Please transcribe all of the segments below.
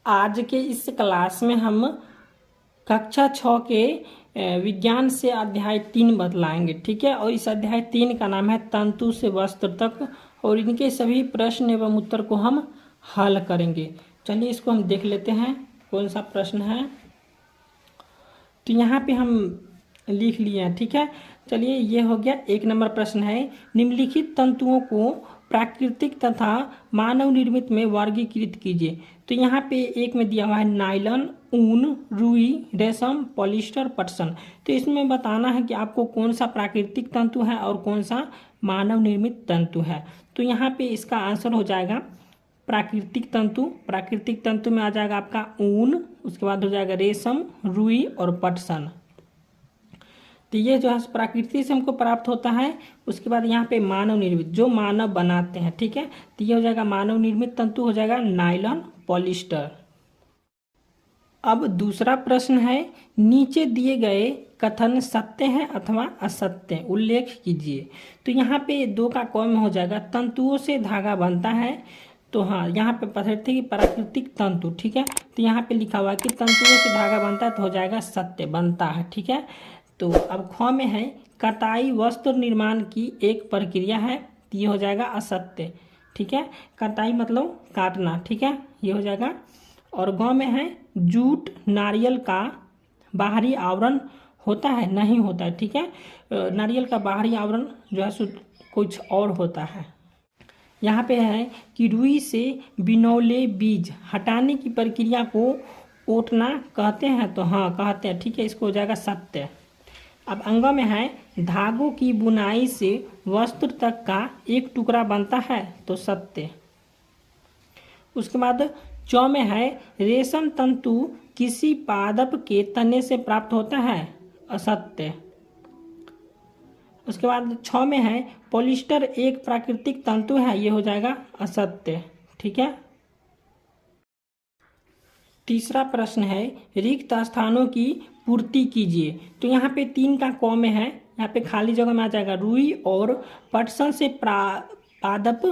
आज के इस क्लास में हम कक्षा 6 के विज्ञान से अध्याय 3 बतलाएंगे, ठीक है। और इस अध्याय 3 का नाम है तंतु से वस्त्र तक, और इनके सभी प्रश्न एवं उत्तर को हम हल करेंगे। चलिए इसको हम देख लेते हैं कौन सा प्रश्न है। तो यहाँ पे हम लिख लिए हैं, ठीक है। चलिए ये हो गया 1 नंबर प्रश्न है, निम्नलिखित तंतुओं को प्राकृतिक तथा मानव निर्मित में वर्गीकृत कीजिए। तो यहाँ पे एक में दिया हुआ है नायलॉन, ऊन, रुई, रेशम, पॉलिस्टर, पटसन। तो इसमें बताना है कि आपको कौन सा प्राकृतिक तंतु है और कौन सा मानव निर्मित तंतु है। तो यहाँ पे इसका आंसर हो जाएगा प्राकृतिक तंतु। प्राकृतिक तंतु में आ जाएगा आपका ऊन, उसके बाद हो जाएगा रेशम, रुई और पटसन। तो ये जो है प्रकृति से हमको प्राप्त होता है। उसके बाद यहाँ पे मानव निर्मित, जो मानव बनाते हैं, ठीक है। तो ये हो जाएगा मानव निर्मित तंतु, हो जाएगा नायलॉन, पॉलिस्टर। अब दूसरा प्रश्न है, नीचे दिए गए कथन सत्य है अथवा असत्य उल्लेख कीजिए। तो यहाँ पे 2 का कॉम हो जाएगा, तंतुओं से धागा बनता है। तो हाँ, यहाँ पे पद्धति की प्राकृतिक तंतु, ठीक है। तो यहाँ पे लिखा हुआ है कि तंतुओं से धागा बनता है, तो हो जाएगा सत्य, बनता है, ठीक है। तो अब ख में है कताई वस्त्र निर्माण की एक प्रक्रिया है, तो ये हो जाएगा असत्य, ठीक है। कताई मतलब काटना, ठीक है, ये हो जाएगा। और ग में है जूट नारियल का बाहरी आवरण होता है, नहीं होता है, ठीक है। नारियल का बाहरी आवरण जो है कुछ और होता है। यहाँ पे है कि रुई से बिनौले बीज हटाने की प्रक्रिया को ओटना कहते हैं, तो हाँ कहते हैं, ठीक है, इसको हो जाएगा सत्य। अब अंग में है धागों की बुनाई से वस्त्र तक का एक टुकड़ा बनता है, तो सत्य। उसके बाद चौ में है रेशम तंतु किसी पादप के तने से प्राप्त होता है, असत्य। उसके बाद 6 में है पॉलिस्टर एक प्राकृतिक तंतु है, ये हो जाएगा असत्य, ठीक है। तीसरा प्रश्न है रिक्त स्थानों की पूर्ति कीजिए। तो यहाँ पे 3 का क में है, यहाँ पे खाली जगह में आ जाएगा रुई और पटसन से पादप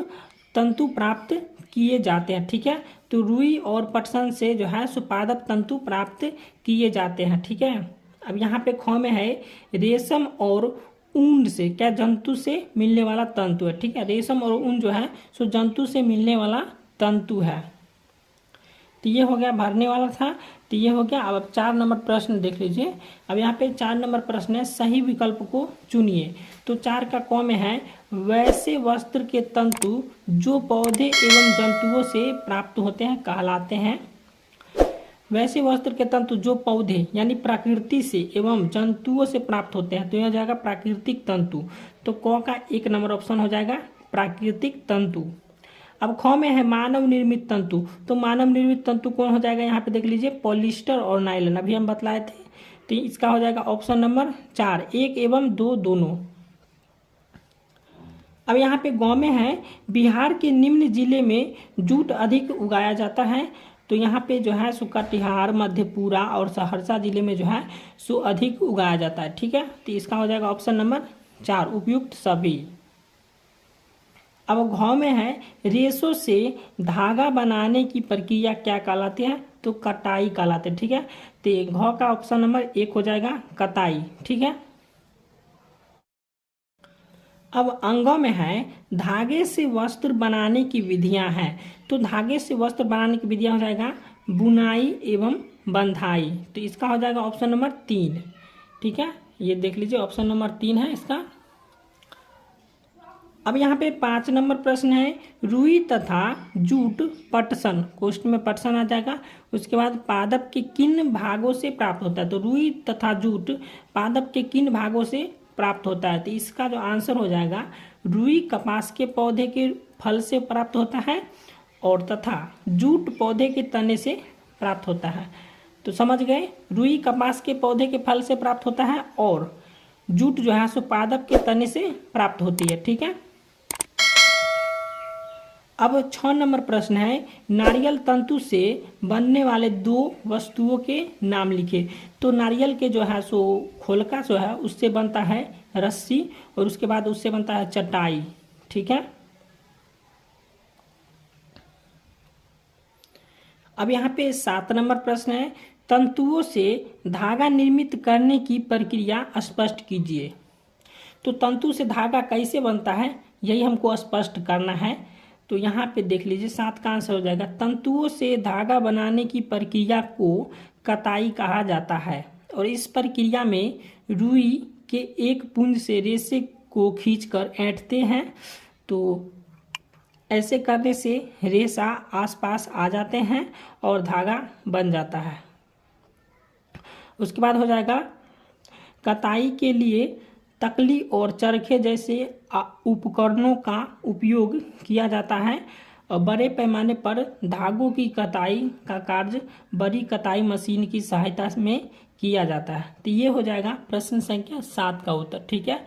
तंतु प्राप्त किए जाते हैं, ठीक है। तो रुई और पटसन से जो है पादप तंतु प्राप्त किए जाते हैं, ठीक है। अब यहाँ पे ख में है रेशम और ऊन से, क्या जंतु से मिलने वाला तंतु है, ठीक है। रेशम और ऊन जो है जंतु से मिलने वाला तंतु है। तो ये हो गया भरने वाला था, तो ये हो गया। अब 4 नंबर प्रश्न देख लीजिए। अब यहाँ पे 4 नंबर प्रश्न है सही विकल्प को चुनिए। तो 4 का क में है वैसे वस्त्र के तंतु जो पौधे एवं जंतुओं से प्राप्त होते हैं कहलाते हैं। वैसे वस्त्र के तंतु जो पौधे यानी प्रकृति से एवं जंतुओं से प्राप्त होते हैं, तो यह हो जाएगा प्राकृतिक तंतु। तो क का 1 नंबर ऑप्शन हो जाएगा प्राकृतिक तंतु। अब ख में है मानव निर्मित तंतु। तो मानव निर्मित तंतु कौन हो जाएगा, यहाँ पे देख लीजिए पॉलिस्टर और नायलॉन, अभी हम बतलाए थे। तो इसका हो जाएगा ऑप्शन नंबर 4, 1 एवं 2 दोनों। अब यहाँ पे ग में है बिहार के निम्न जिले में जूट अधिक उगाया जाता है। तो यहाँ पे जो है कटिहार, मधेपुरा और सहरसा जिले में जो है अधिक उगाया जाता है, ठीक है। तो इसका हो जाएगा ऑप्शन नंबर 4 उपयुक्त सभी। अब घ में है रेशों से धागा बनाने की प्रक्रिया क्या कहलाती है, तो कटाई कहलाते हैं, ठीक है। तो घ का ऑप्शन नंबर 1 हो जाएगा कताई, ठीक है। अब अंग में है धागे से वस्त्र बनाने की विधियां हैं। तो धागे से वस्त्र बनाने की विधियां हो जाएगा बुनाई एवं बंधाई। तो इसका हो जाएगा ऑप्शन नंबर 3, ठीक है। ये देख लीजिए ऑप्शन नंबर 3 है इसका। अब यहाँ पे 5 नंबर प्रश्न है रुई तथा जूट पटसन, कोष्ठ में पटसन आ जाएगा। उसके बाद पादप के किन भागों से प्राप्त होता है। तो रुई तथा जूट पादप के किन भागों से प्राप्त होता है। तो इसका जो आंसर हो जाएगा रुई कपास के पौधे के फल से प्राप्त होता है, और तथा जूट पौधे के तने से प्राप्त होता है। तो समझ गए, रुई कपास के पौधे के फल से प्राप्त होता है और जूट जो है पादप के तने से प्राप्त होती है, ठीक है। अब 6 नंबर प्रश्न है नारियल तंतु से बनने वाले 2 वस्तुओं के नाम लिखे। तो नारियल के जो है खोलका जो है उससे बनता है रस्सी, और उसके बाद उससे बनता है चटाई, ठीक है। अब यहाँ पे 7 नंबर प्रश्न है, तंतुओं से धागा निर्मित करने की प्रक्रिया स्पष्ट कीजिए। तो तंतु से धागा कैसे बनता है यही हमको स्पष्ट करना है। तो यहाँ पे देख लीजिए 7 का आंसर हो जाएगा, तंतुओं से धागा बनाने की प्रक्रिया को कताई कहा जाता है और इस प्रक्रिया में रुई के एक पुंज से रेशे को खींचकर ऐंठते हैं। तो ऐसे करने से रेशा आसपास आ जाते हैं और धागा बन जाता है। उसके बाद हो जाएगा, कताई के लिए तकली और चरखे जैसे उपकरणों का उपयोग किया जाता है और बड़े पैमाने पर धागों की कताई का कार्य बड़ी कताई मशीन की सहायता में किया जाता है। तो ये हो जाएगा प्रश्न संख्या 7 का उत्तर। ठीक है।